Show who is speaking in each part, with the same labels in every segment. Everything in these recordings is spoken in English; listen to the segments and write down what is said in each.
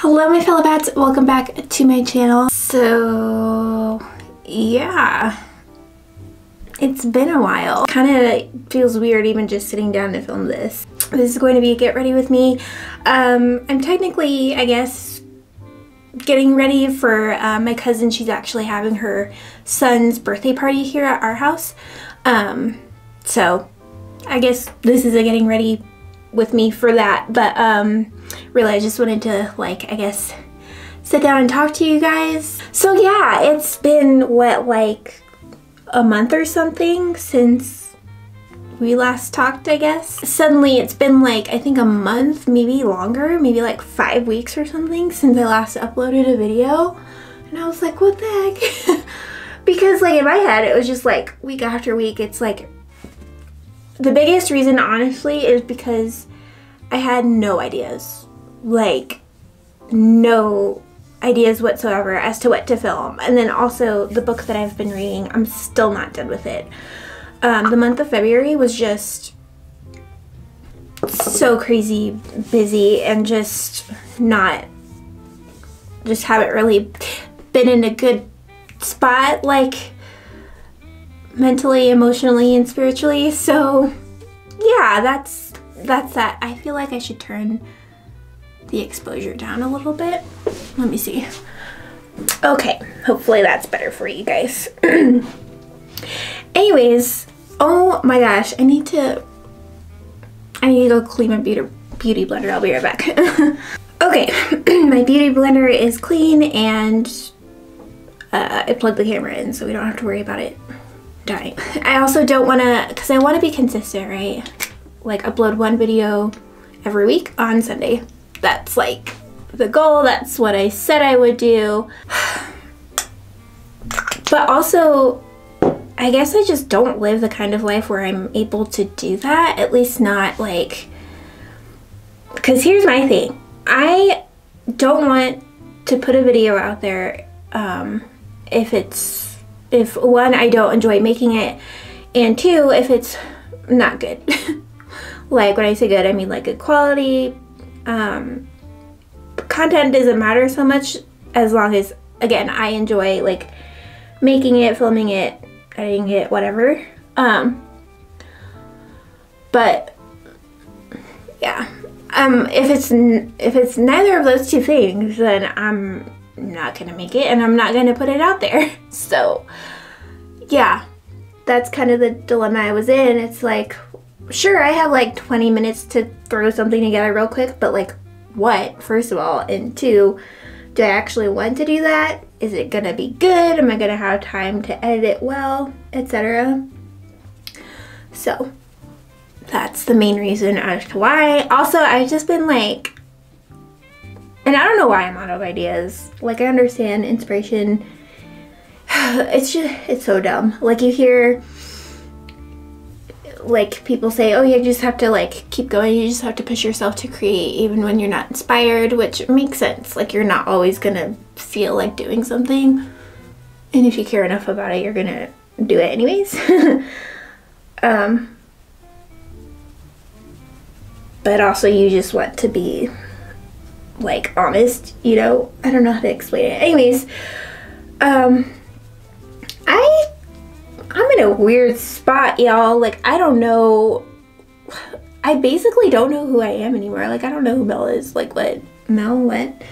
Speaker 1: Hello my fellow bats, welcome back to my channel. So yeah, it's been a while. Kind of feels weird even just sitting down to film this. This is going to be a get ready with me. I'm technically, I guess, getting ready for my cousin. She's actually having her son's birthday party here at our house. So I guess this is a getting ready with me for that, but really I just wanted to, like, I guess sit down and talk to you guys. So yeah, it's been what, like a month or something since we last talked, I guess. Suddenly it's been like, I think a month, maybe longer, maybe like 5 weeks or something since I last uploaded a video, and I was like, what the heck? Because like in my head it was just like week after week. It's like, the biggest reason honestly is because I had no ideas, like no ideas whatsoever as to what to film. And then also the book that I've been reading, I'm still not done with it. The month of February was just so crazy busy and just haven't really been in a good spot, like mentally, emotionally, and spiritually. So yeah, that's that. I feel like I should turn the exposure down a little bit. Let me see. Okay, hopefully that's better for you guys. Anyways, oh my gosh, I need to go clean my beauty blender. I'll be right back. Okay, my beauty blender is clean, and I plugged the camera in so we don't have to worry about it dying. I also don't want to, because I want to be consistent, right? Like upload one video every week on Sunday. That's like the goal. That's what I said I would do. But also, I guess I just don't live the kind of life where I'm able to do that. At least not like, because here's my thing. I don't want to put a video out there if one, I don't enjoy making it, and two, if it's not good. Like when I say good, I mean like good quality. Content doesn't matter so much as long as, again, I enjoy like making it, filming it, editing it, whatever. But yeah, if it's neither of those two things, then I'm not gonna make it and I'm not gonna put it out there. So yeah, that's kind of the dilemma I was in. It's like, sure, I have like 20 minutes to throw something together real quick, but like what, first of all, and two, do I actually want to do that? Is it gonna be good? Am I gonna have time to edit it well, etc.? So that's the main reason as to why. Also, I've just been like, and I don't know why I'm out of ideas. Like, I understand inspiration. It's so dumb. Like, you hear like people say, oh, you just have to like keep going, you just have to push yourself to create even when you're not inspired, which makes sense. Like, you're not always gonna feel like doing something, and if you care enough about it, you're gonna do it anyways. But also you just want to be like honest, you know? I don't know how to explain it. Anyways, I'm in a weird spot, y'all. Like, I don't know. I basically don't know who I am anymore. Like, I don't know who Mel is. Like, what? Mel, what?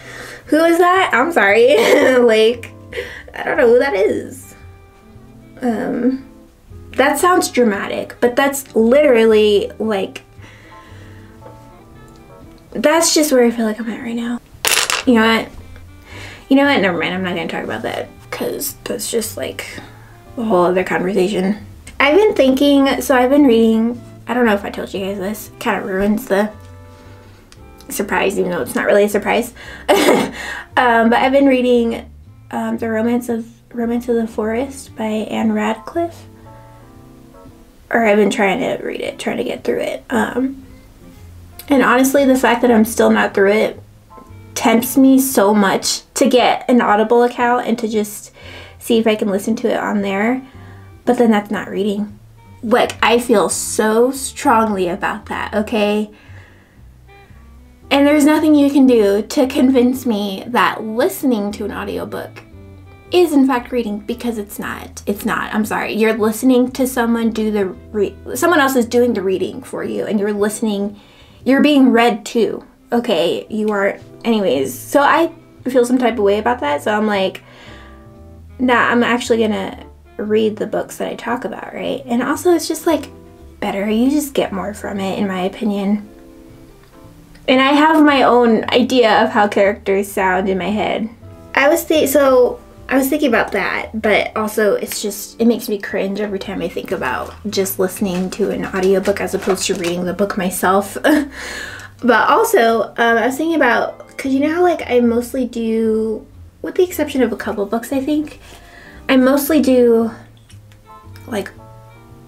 Speaker 1: Who is that? I'm sorry. Like, I don't know who that is. That sounds dramatic, but that's literally, like, that's just where I feel like I'm at right now. You know what? You know what? Never mind. I'm not going to talk about that, because that's just, like, a whole other conversation. I've been thinking, so I've been reading, I don't know if I told you guys this, kind of ruins the surprise, even though it's not really a surprise. But I've been reading The Romance of the Forest by Anne Radcliffe. Or I've been trying to read it, trying to get through it. And honestly, the fact that I'm still not through it tempts me so much to get an Audible account and to just see if I can listen to it on there, but then that's not reading. Like, I feel so strongly about that, okay? And there's nothing you can do to convince me that listening to an audiobook is in fact reading, because it's not. It's not. I'm sorry. You're listening to someone do someone else is doing the reading for you, and you're listening. You're being read to. Okay, you are. Anyways, so I feel some type of way about that. So I'm like, nah, I'm actually gonna read the books that I talk about, right? And also, it's just like better. You just get more from it, in my opinion. And I have my own idea of how characters sound in my head. I was thinking about that, but also it makes me cringe every time I think about just listening to an audiobook as opposed to reading the book myself. But also, I was thinking about, because you know how like I mostly do, with the exception of a couple books I think, I mostly do like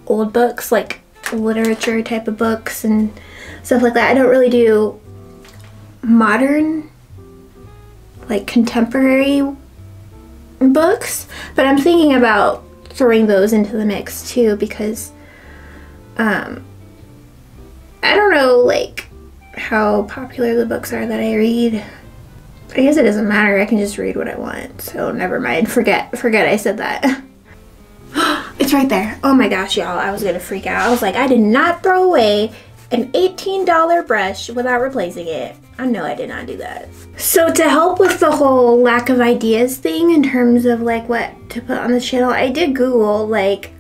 Speaker 1: old books, like literature type of books and stuff like that. I don't really do modern, like contemporary books, but I'm thinking about throwing those into the mix too, because I don't know like how popular the books are that I read. I guess it doesn't matter, I can just read what I want, so never mind. Forget I said that. It's right there. Oh my gosh, y'all, I was gonna freak out. I was like, I did not throw away an $18 brush without replacing it. I know I did not do that. So to help with the whole lack of ideas thing in terms of like what to put on the channel, I did Google like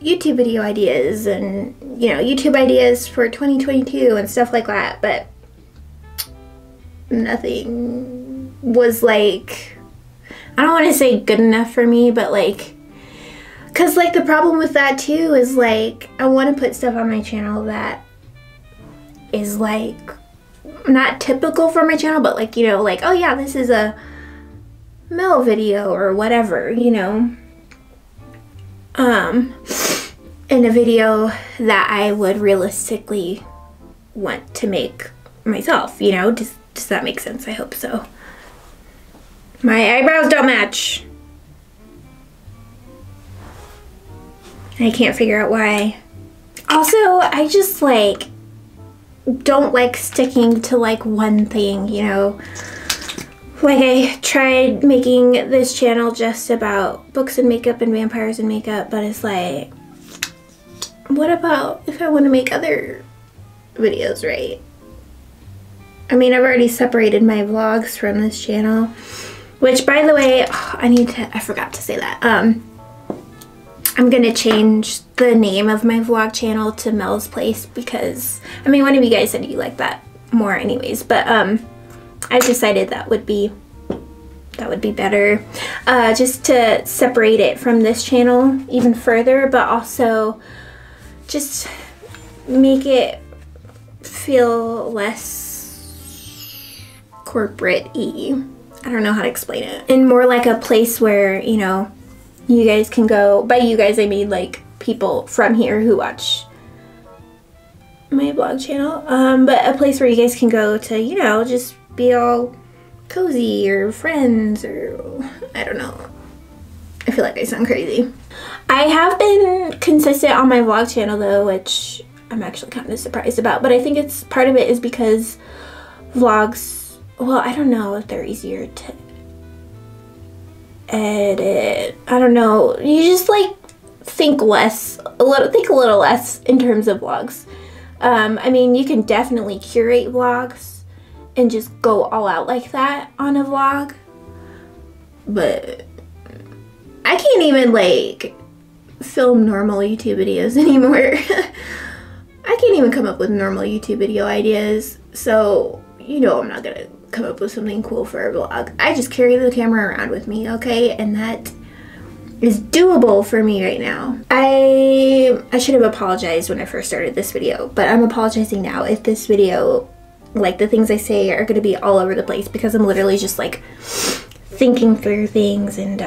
Speaker 1: YouTube video ideas and, you know, YouTube ideas for 2022 and stuff like that, but nothing was like, I don't want to say good enough for me, but like, because like the problem with that too is like, I want to put stuff on my channel that is like not typical for my channel, but like, you know, like, oh yeah, this is a Mel video or whatever, you know, in a video that I would realistically want to make myself, you know. Does that make sense? I hope so. My eyebrows don't match. I can't figure out why. Also, I just like don't like sticking to like one thing, you know. Like I tried making this channel just about books and makeup and vampires and makeup, but it's like, what about if I want to make other videos, right? I mean, I've already separated my vlogs from this channel, which by the way, I forgot to say that. I'm gonna change the name of my vlog channel to Mel's Place because, I mean, one of you guys said you like that more anyways, but I've decided that would be better, just to separate it from this channel even further, but also just make it feel less corporate-y. I don't know how to explain it. And more like a place where, you know, you guys can go, by you guys I mean like people from here who watch my vlog channel, but a place where you guys can go to, you know, just be all cozy or friends or I don't know. I feel like I sound crazy. I have been consistent on my vlog channel though, which I'm actually kind of surprised about, but I think it's part of it is because vlogs, well, I don't know if they're easier to edit. I don't know. You just like think a little less in terms of vlogs. I mean, you can definitely curate vlogs and just go all out like that on a vlog, but I can't even like film normal YouTube videos anymore. I can't even come up with normal YouTube video ideas, so you know I'm not gonna come up with something cool for a vlog. I just carry the camera around with me, okay? And that is doable for me right now. I should have apologized when I first started this video, but I'm apologizing now if this video, like the things I say are gonna be all over the place, because I'm literally just like thinking through things, and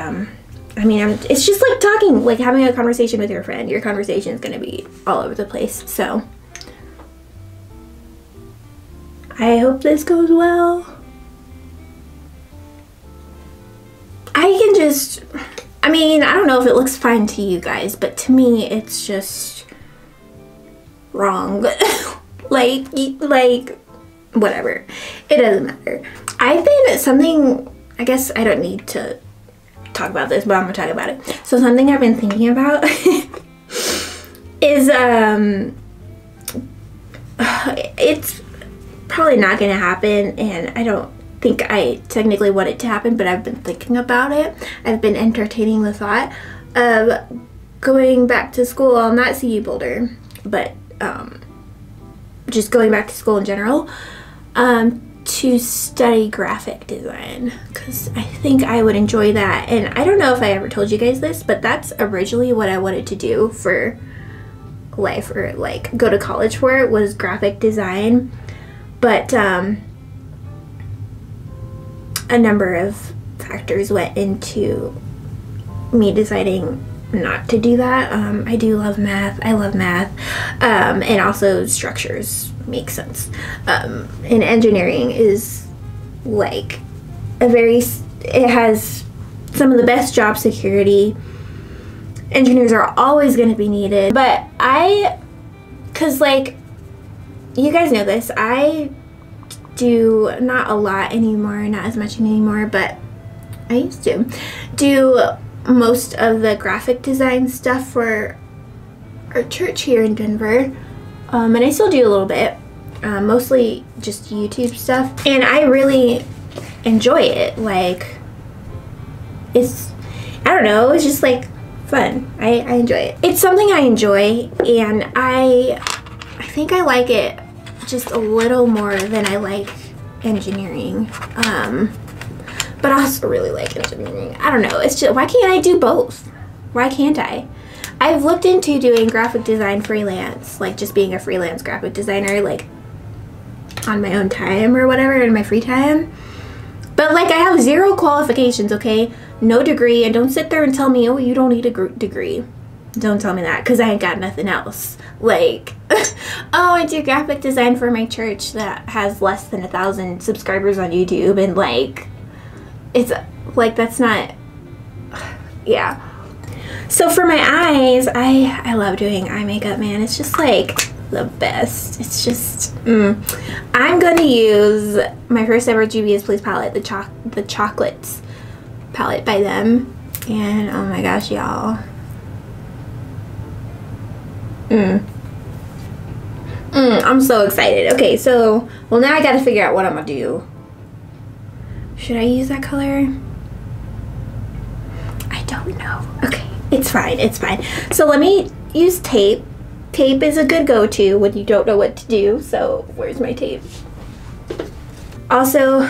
Speaker 1: I mean, it's just like talking, like having a conversation with your friend. Your conversation is gonna be all over the place, so I hope this goes well. I mean, I don't know if it looks fine to you guys, but to me, it's just wrong. like, whatever. It doesn't matter. I've been something, I guess I don't need to talk about this, but I'm gonna talk about it. So something I've been thinking about is it's probably not gonna happen, and I don't think I technically want it to happen, but I've been thinking about it. I've been entertaining the thought of going back to school, not CU Boulder, but just going back to school in general, to study graphic design, because I think I would enjoy that. And I don't know if I ever told you guys this, but that's originally what I wanted to do for life, or like go to college for it, was graphic design. But a number of factors went into me deciding not to do that. I do love math. I love math. And also structures make sense. And engineering is like it has some of the best job security. Engineers are always going to be needed. But cause like, you guys know this, I do not a lot anymore, not as much anymore, but I used to do most of the graphic design stuff for our church here in Denver, and I still do a little bit, mostly just YouTube stuff, and I really enjoy it. Like, I don't know, it's just like fun. I enjoy it. It's something I enjoy, and I think I like it just a little more than I like engineering. But I also really like engineering. I don't know, it's just, why can't I do both? Why can't I? I've looked into doing graphic design freelance, like just being a freelance graphic designer, like on my own time or whatever, in my free time. But like, I have 0 qualifications, okay? No degree, and don't sit there and tell me, oh, you don't need a degree. Don't tell me that, because I ain't got nothing else. Like, oh, I do graphic design for my church that has less than 1,000 subscribers on YouTube, and like, it's like, that's not, yeah. So for my eyes, I love doing eye makeup, man. It's just like the best. It's just, I'm gonna use my first ever Juvia's Place palette, the Chocolates palette by them, and oh my gosh, y'all. I'm so excited. Okay, so, well, now I gotta figure out what I'm gonna do. Should I use that color? I don't know. Okay, it's fine, it's fine. So let me use tape. Tape is a good go-to when you don't know what to do, so where's my tape? Also,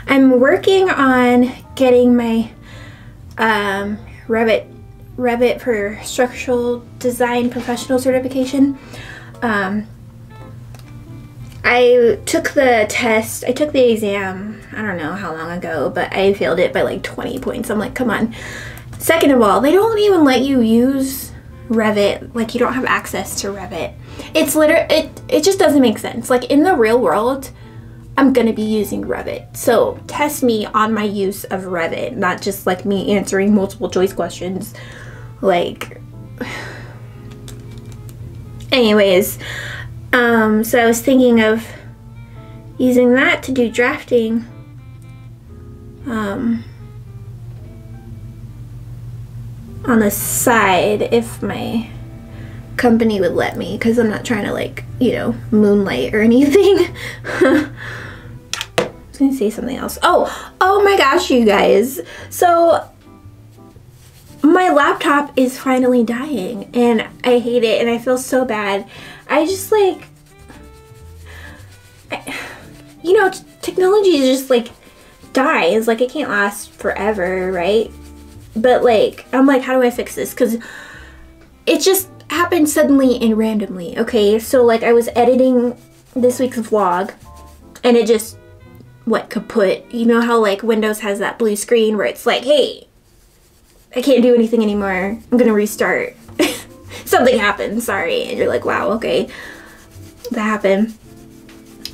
Speaker 1: I'm working on getting my Revit for structural design professional certification. I took the test, I took the exam, I don't know how long ago, but I failed it by like 20 points. I'm like, come on. Second of all, they don't even let you use Revit, like you don't have access to Revit. It's literally, it just doesn't make sense. Like in the real world, I'm gonna be using Revit. So test me on my use of Revit, not just like me answering multiple choice questions. Like, anyways, so I was thinking of using that to do drafting. On the side, if my company would let me, because I'm not trying to, like, you know, moonlight or anything. I was gonna say something else. Oh my gosh, you guys. So my laptop is finally dying, and I hate it, and I feel so bad. I just, like, you know, technology just, like, dies. Like, it can't last forever, right? But, like, I'm like, how do I fix this? Because it just happened suddenly and randomly, okay? So, like, I was editing this week's vlog, and it just went kaput. You know how, like, Windows has that blue screen where it's like, hey, I can't do anything anymore. I'm gonna restart. Something happened, sorry. And you're like, wow, okay, that happened.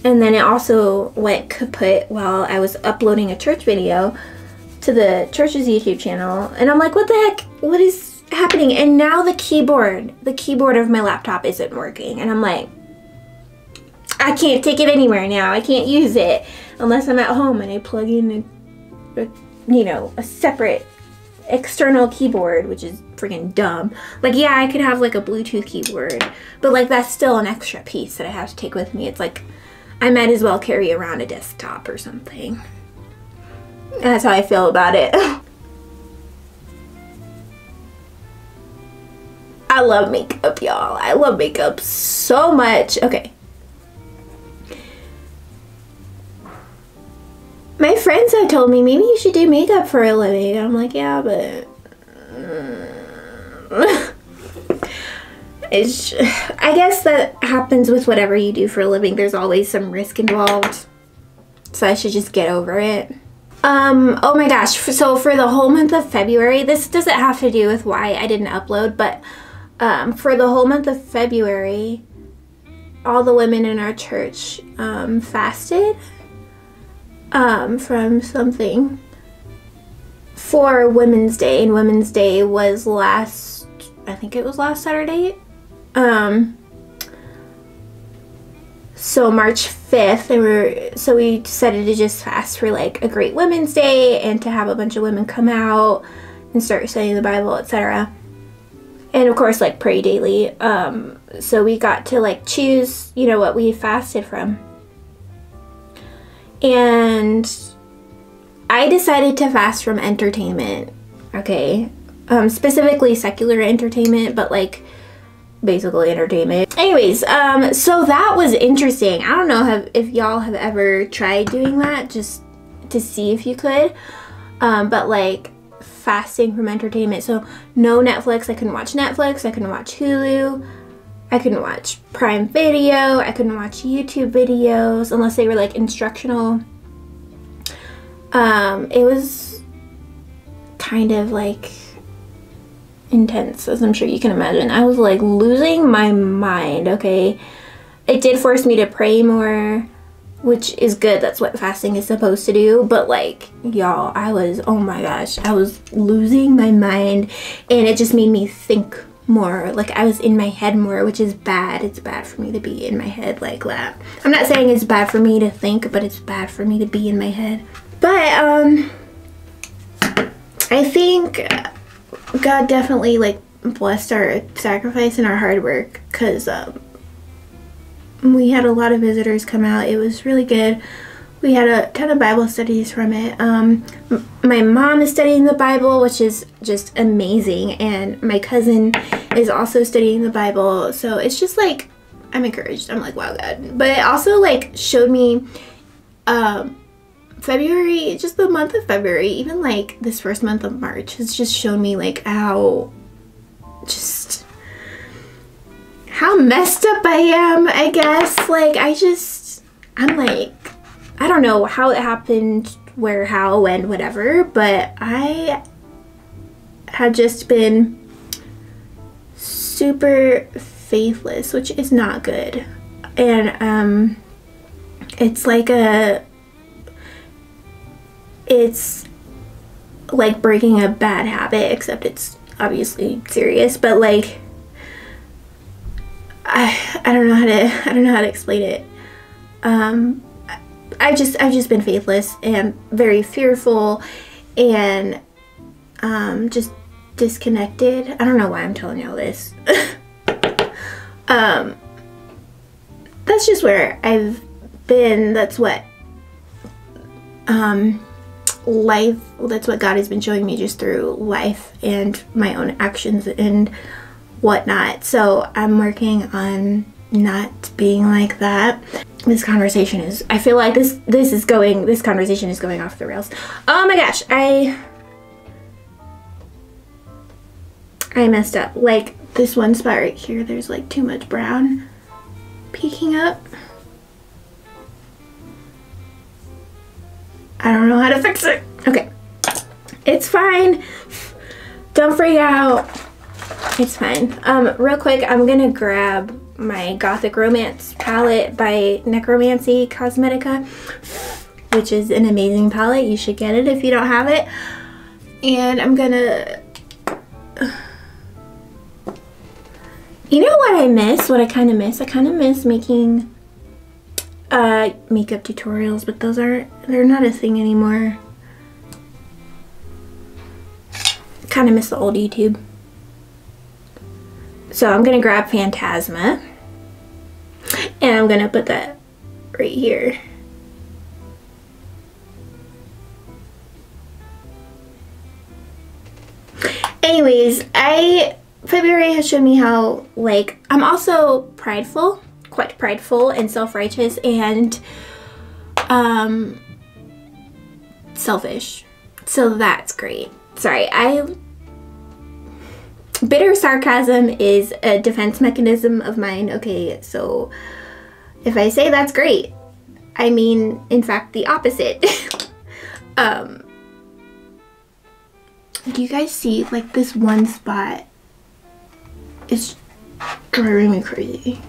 Speaker 1: And then it also went kaput while I was uploading a church video to the church's YouTube channel. And I'm like, what the heck? What is happening? And now the keyboard of my laptop isn't working. And I'm like, I can't take it anywhere now. I can't use it unless I'm at home and I plug in you know, a separate external keyboard, which is freaking dumb. Like, yeah, I could have like a Bluetooth keyboard, but like that's still an extra piece that I have to take with me. It's like I might as well carry around a desktop or something. That's how I feel about it. I love makeup, y'all. I love makeup so much. Okay. My friends have told me maybe you should do makeup for a living. I'm like, yeah, but I guess that happens with whatever you do for a living. There's always some risk involved. So I should just get over it. Oh my gosh. So for the whole month of February, this doesn't have to do with why I didn't upload, but for the whole month of February, all the women in our church fasted from something for Women's Day, and Women's Day was I think it was last Saturday. So March 5th, so we decided to just fast for like a great Women's Day and to have a bunch of women come out and start studying the Bible, etc. And of course, like, pray daily. So we got to like choose, you know, what we fasted from. And I decided to fast from entertainment, okay? Specifically secular entertainment, but like basically entertainment. Anyways, so that was interesting. I don't know if y'all have ever tried doing that, just to see if you could. But like fasting from entertainment. So no Netflix. I couldn't watch Netflix. I couldn't watch Hulu. I couldn't watch Prime Video. I couldn't watch YouTube videos unless they were like instructional. It was kind of like intense, as I'm sure you can imagine. I was like losing my mind, okay? It did force me to pray more, which is good. That's what fasting is supposed to do. But like, y'all, oh my gosh, I was losing my mind, and it just made me think more. Like, I was in my head more, which is bad. It's bad for me to be in my head like that. I'm not saying it's bad for me to think, but it's bad for me to be in my head. But I think God definitely like blessed our sacrifice and our hard work, because we had a lot of visitors come out. It was really good. We had a ton of Bible studies from it. My mom is studying the Bible, which is just amazing, and my cousin is also studying the Bible. So it's just like, I'm encouraged. I'm like, wow, God. But it also like showed me February, just the month of February, even like this first month of March has just shown me like how messed up I am, I guess. Like, I'm like, I don't know how it happened, where, how, when, whatever, but I have just been super faithless, which is not good. And it's like breaking a bad habit, except it's obviously serious. But like, I don't know how to explain it. I've just been faithless and very fearful and just disconnected. I don't know why I'm telling y'all this. That's just where I've been. That's what that's what God has been showing me just through life and my own actions and whatnot. So I'm working on not being like that. This conversation is, I feel like this conversation is going off the rails. Oh my gosh, I messed up. Like, this one spot right here, there's like too much brown peeking up. I don't know how to fix it. Okay, it's fine. Don't freak out. It's fine. Real quick, I'm gonna grab my Gothic Romance palette by Necromancy Cosmetica, which is an amazing palette. You should get it if you don't have it. And I'm gonna... You know what I miss? What I kind of miss? I kind of miss making makeup tutorials, but they're not a thing anymore. Kind of miss the old YouTube. So I'm gonna grab Phantasma and I'm gonna put that right here. Anyways, February has shown me how, like, I'm also prideful, quite prideful and self-righteous and selfish. So that's great. Sorry, bitter sarcasm is a defense mechanism of mine. Okay, so if I say that's great, I mean, in fact, the opposite. Do you guys see, like, this one spot is driving me crazy.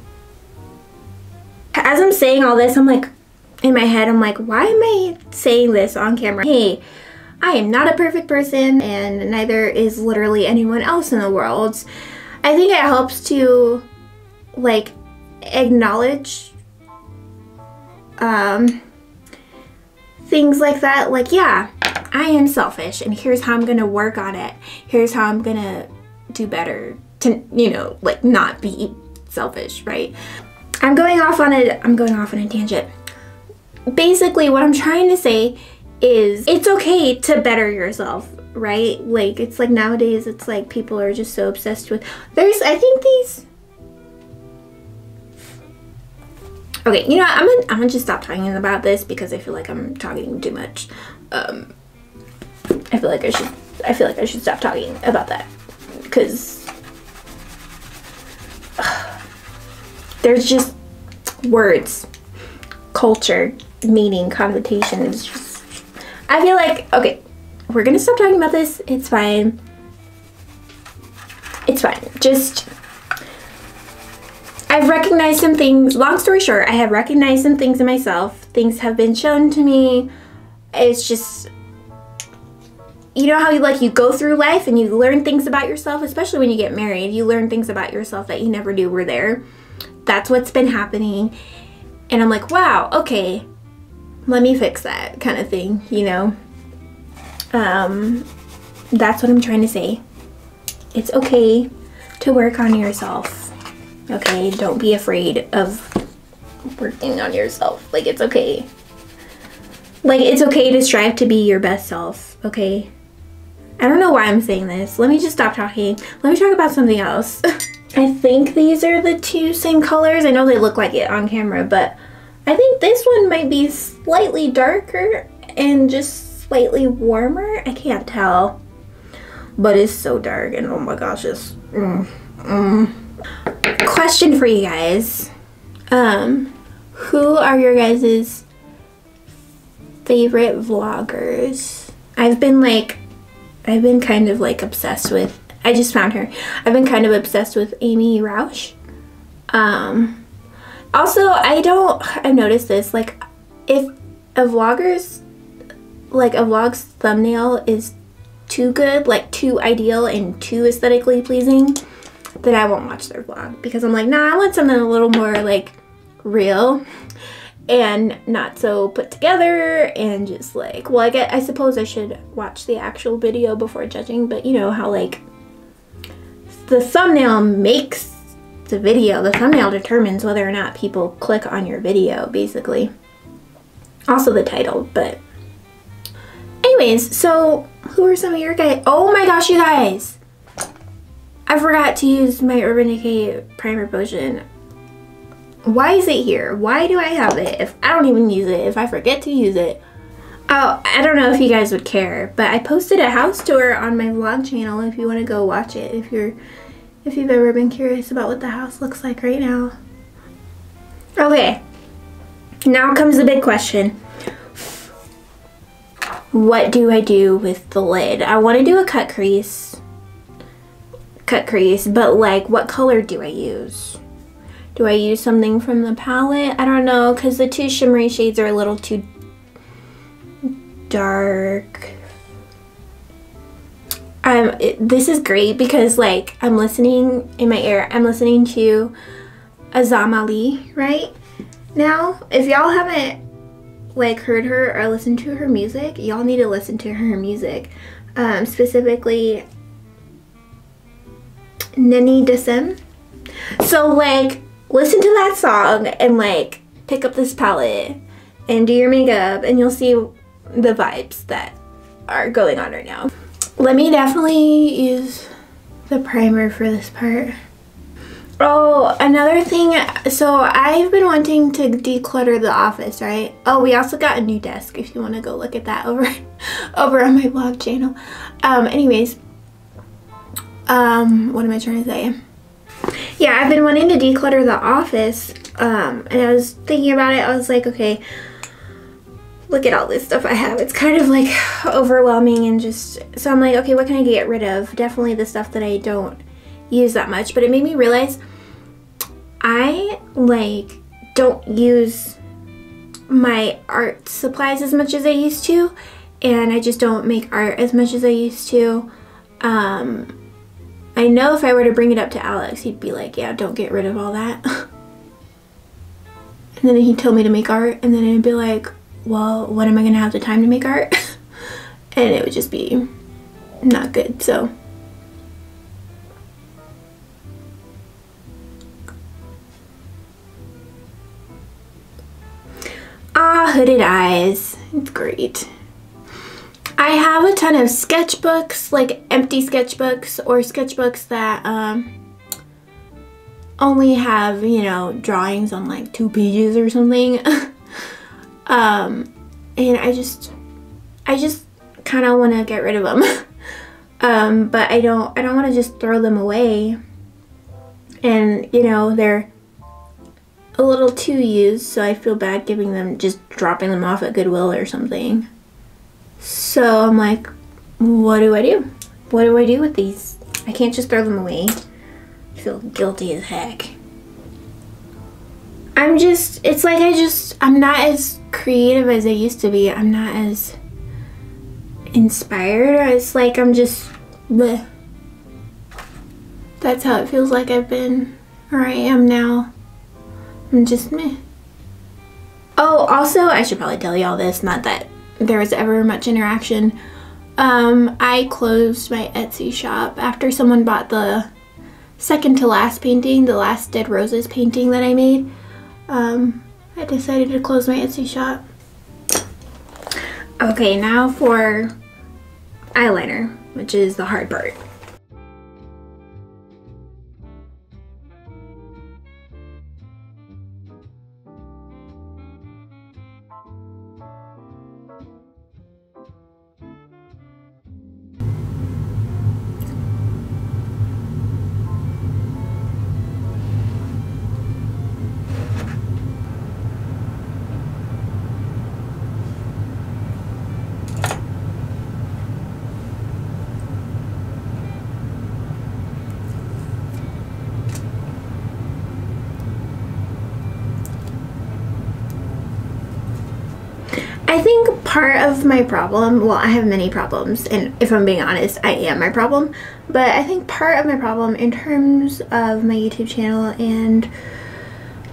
Speaker 1: As I'm saying all this, I'm like, in my head, I'm like, why am I saying this on camera? Hey, I am not a perfect person, and neither is literally anyone else in the world. I think it helps to, like, acknowledge things like that. Like, yeah, I am selfish, and here's how I'm gonna work on it. Here's how I'm gonna do better to, you know, like, not be selfish, right? I'm going off on a tangent. Basically, what I'm trying to say is it's okay to better yourself, right? Like, it's like nowadays, it's like people are just so obsessed with, I think these, okay, you know, I'm gonna just stop talking about this because I feel like I'm talking too much. I feel like I should stop talking about that because there's just words, culture, meaning, connotations. Just, I feel like, okay, we're gonna stop talking about this. It's fine. It's fine. Just, I've recognized some things. Long story short, I have recognized some things in myself. Things have been shown to me. It's just, you know how you go through life and you learn things about yourself, especially when you get married. You learn things about yourself that you never knew were there. That's what's been happening. And I'm like, wow, okay, let me fix that kind of thing, you know? That's what I'm trying to say. It's okay to work on yourself, okay? Don't be afraid of working on yourself. Like, it's okay. Like, it's okay to strive to be your best self, okay? I don't know why I'm saying this. Let me just stop talking. Let me talk about something else. I think these are the two same colors. I know they look like it on camera, but I think this one might be slightly darker and just slightly warmer. I can't tell, but it's so dark and oh my gosh, it's Question for you guys. Who are your guys' favorite vloggers? I've been kind of like obsessed with, I just found her. I've been kind of obsessed with Amy Rausch. Also, I've noticed this, like, if a vlog's thumbnail is too good, like too ideal and too aesthetically pleasing, then I won't watch their vlog because I'm like, nah, I want something a little more like real and not so put together and just like, well, I suppose I should watch the actual video before judging, but you know how like the thumbnail makes the video. The thumbnail determines whether or not people click on your video, basically. Also the title, but anyways, so who are some of your guys? Oh my gosh, you guys! I forgot to use my Urban Decay primer potion. Why is it here? Why do I have it if I don't even use it, if I forget to use it? Oh, I don't know if you guys would care, but I posted a house tour on my vlog channel if you want to go watch it, if you've ever been curious about what the house looks like right now. Okay, now comes the big question. What do I do with the lid? I want to do a cut crease, but like, what color do I use? Do I use something from the palette? I don't know, because the two shimmery shades are a little too dark. This is great because like I'm listening in my ear, I'm listening to Azam Ali, right? now. If y'all haven't like heard her or listened to her music, y'all need to listen to her music. Specifically Nini Desem. So like listen to that song and like pick up this palette and do your makeup and you'll see the vibes that are going on right now. Let me definitely use the primer for this part. Oh, another thing, so I've been wanting to declutter the office, right? Oh, we also got a new desk if you want to go look at that over on my vlog channel. Anyways, what am I trying to say? Yeah, I've been wanting to declutter the office, and I was thinking about it. I was like, okay, look at all this stuff I have. It's kind of like overwhelming and just, so I'm like, okay, what can I get rid of? Definitely the stuff that I don't use that much, but it made me realize I like don't use my art supplies as much as I used to, and I just don't make art as much as I used to. I know if I were to bring it up to Alex, he'd be like, yeah, don't get rid of all that. And then he'd tell me to make art, and then I'd be like, well, when am I gonna have the time to make art? And it would just be not good. So hooded eyes, it's great. I have a ton of sketchbooks, like empty sketchbooks or sketchbooks that only have, you know, drawings on like 2 pages or something. And I just kind of want to get rid of them. But I don't want to just throw them away. And, you know, they're a little too used, so I feel bad giving them, just dropping them off at Goodwill or something. So I'm like, what do I do? What do I do with these? I can't just throw them away. I feel guilty as heck. It's like I'm not as creative as I used to be. I'm not as inspired. It's like I'm just bleh. That's how it feels like I've been, or I am now. I'm just meh. Oh, also, I should probably tell you all this, not that there was ever much interaction. I closed my Etsy shop after someone bought the second to last painting, the last Dead Roses painting that I made. I decided to close my Etsy shop. Okay, now for eyeliner, which is the hard part. I think part of my problem, well, I have many problems, and if I'm being honest, I am my problem, but I think part of my problem in terms of my YouTube channel and,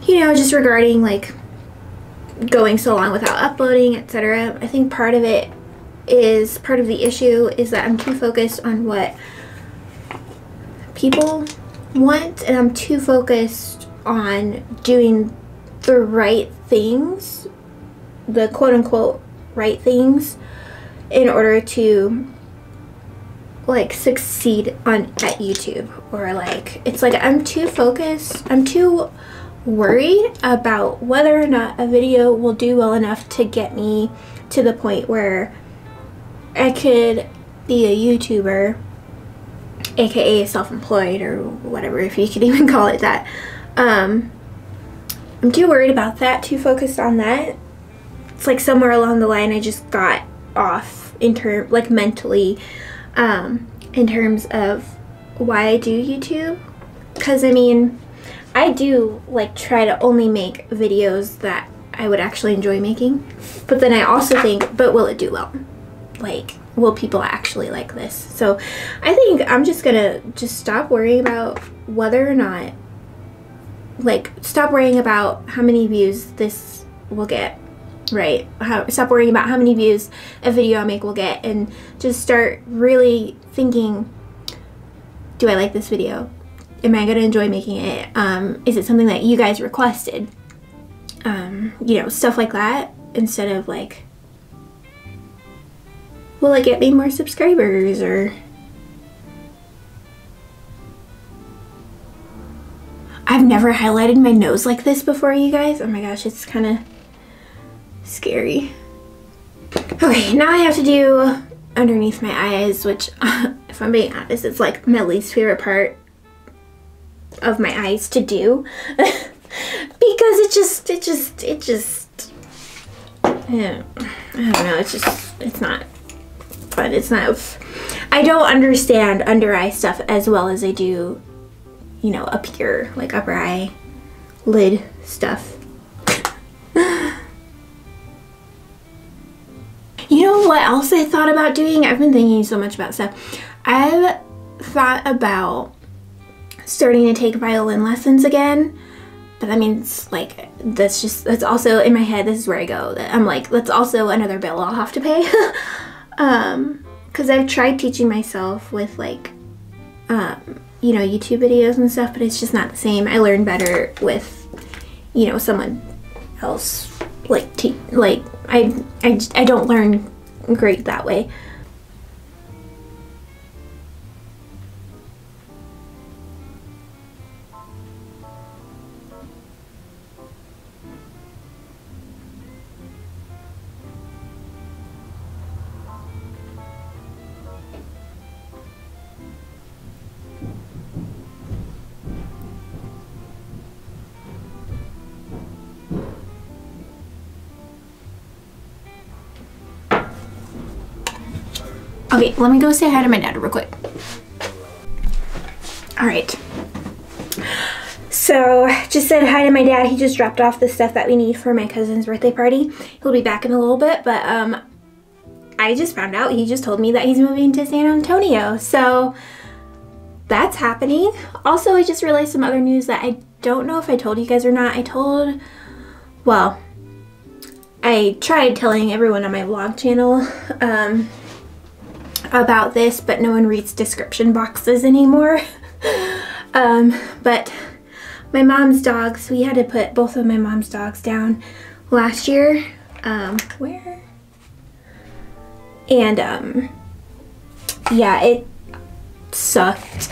Speaker 1: you know, just regarding like going so long without uploading, etc., I think part of the issue is that I'm too focused on what people want, and I'm too focused on doing the right things, the quote-unquote right things, in order to like succeed at YouTube. Or like, it's like I'm too focused, I'm too worried about whether or not a video will do well enough to get me to the point where I could be a YouTuber, aka self-employed, or whatever, if you could even call it that. I'm too worried about that, too focused on that. It's like somewhere along the line I just got off like mentally, in terms of why I do YouTube. Because I mean, I do like try to only make videos that I would actually enjoy making, but then I also think, but will it do well? Like, will people actually like this? So I think I'm just gonna stop worrying about whether or not like, stop worrying about how many views this will get, right? Stop worrying about how many views a video I make will get, and just start really thinking, do I like this video? Am I gonna enjoy making it? Is it something that you guys requested? You know, stuff like that, instead of like, will it get me more subscribers, or I've never highlighted my nose like this before, you guys. Oh my gosh, it's kind of scary. Okay, now I have to do underneath my eyes, which if I'm being honest, it's like my least favorite part of my eyes to do. Because it just yeah, I don't know, it's not fun. It's not, I don't understand under eye stuff as well as I do, you know, up here, like upper eye lid stuff. You know what else I thought about doing? I've been thinking so much about stuff. I've thought about starting to take violin lessons again, but that means like, that's also in my head, this is where I go. I'm like, that's also another bill I'll have to pay. Because I've tried teaching myself with like, you know, YouTube videos and stuff, but it's just not the same. I learn better with, you know, someone else. Like, I don't learn great that way. Okay, let me go say hi to my dad real quick. All right. So, just said hi to my dad. He just dropped off the stuff that we need for my cousin's birthday party. He'll be back in a little bit, but I just found out, he just told me that he's moving to San Antonio. So, that's happening. Also, I just realized some other news that I don't know if I told you guys or not. Well, I tried telling everyone on my vlog channel, about this, but no one reads description boxes anymore. But my mom's dogs, we had to put both of my mom's dogs down last year. Where? And yeah, it sucked.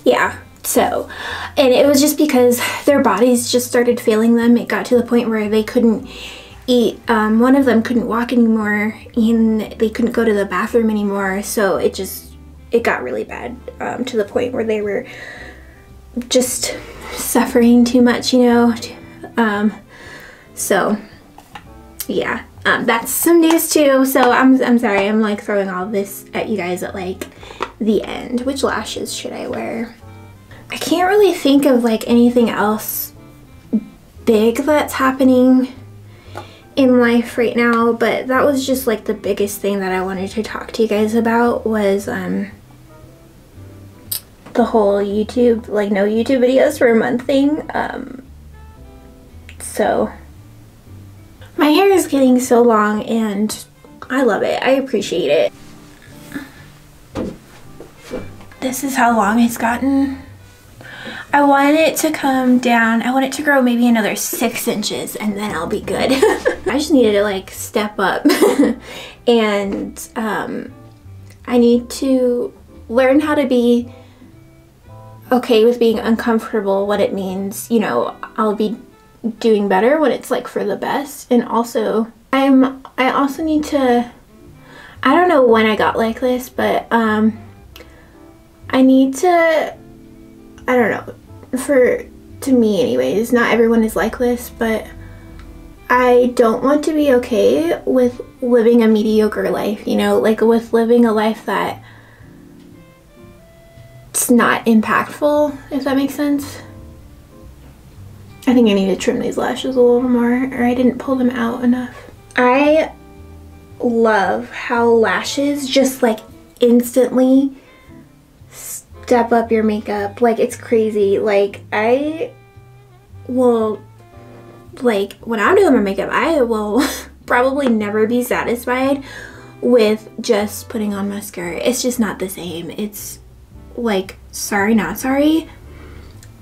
Speaker 1: Yeah. So, and it was just because their bodies just started failing them. It got to the point where they couldn't eat. One of them couldn't walk anymore, and they couldn't go to the bathroom anymore. So it got really bad, to the point where they were just suffering too much, you know. So yeah, that's some news too. So I'm sorry, I'm like throwing all this at you guys at like the end. Which lashes should I wear? I can't really think of like anything else big that's happening in life right now, but that was just like the biggest thing that I wanted to talk to you guys about was the whole YouTube, like no YouTube videos for a month thing. So my hair is getting so long and I love it. I appreciate it. This is how long it's gotten. I want it to come down. I want it to grow maybe another 6 inches and then I'll be good. I just needed to like step up and I need to learn how to be okay with being uncomfortable, what it means. You know, I'll be doing better when it's like for the best. And also I also need to, I don't know when I got like this, but I need to, I don't know, to me anyways, not everyone is like this, but I don't want to be okay with living a mediocre life, you know, like with living a life that it's not impactful, if that makes sense. I think I need to trim these lashes a little more, or I didn't pull them out enough. I love how lashes just like instantly step up your makeup. Like, it's crazy. Like, I will, like, when I'm doing my makeup, I will probably never be satisfied with just putting on mascara. It's just not the same. It's like, sorry, not sorry,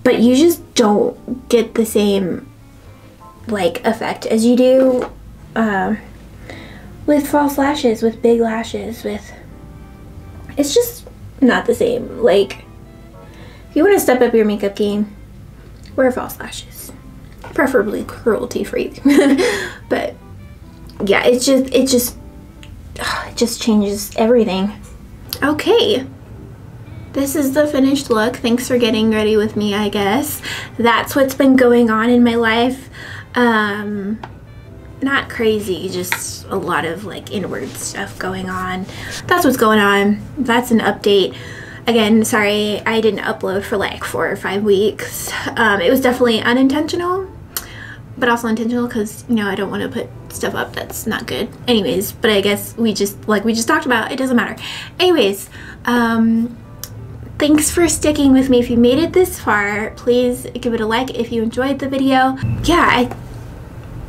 Speaker 1: but you just don't get the same like effect as you do with false lashes, with big lashes, with, it's just not the same. Like, if you want to step up your makeup game, wear false lashes, preferably cruelty free. But yeah, it just changes everything. Okay, this is the finished look. Thanks for getting ready with me, I guess. That's what's been going on in my life. Not crazy, just a lot of like inward stuff going on. That's what's going on. That's an update. Again, sorry I didn't upload for like 4 or 5 weeks. It was definitely unintentional, but also intentional because, you know, I don't want to put stuff up that's not good. Anyways, but I guess we just talked about, it doesn't matter. Anyways, thanks for sticking with me. If you made it this far, please give it a like if you enjoyed the video. Yeah,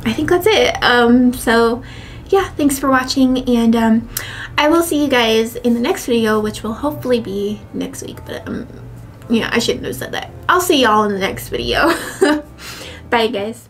Speaker 1: I think that's it. So yeah, thanks for watching, and I will see you guys in the next video, which will hopefully be next week, but yeah, I shouldn't have said that. I'll see y'all in the next video. Bye guys.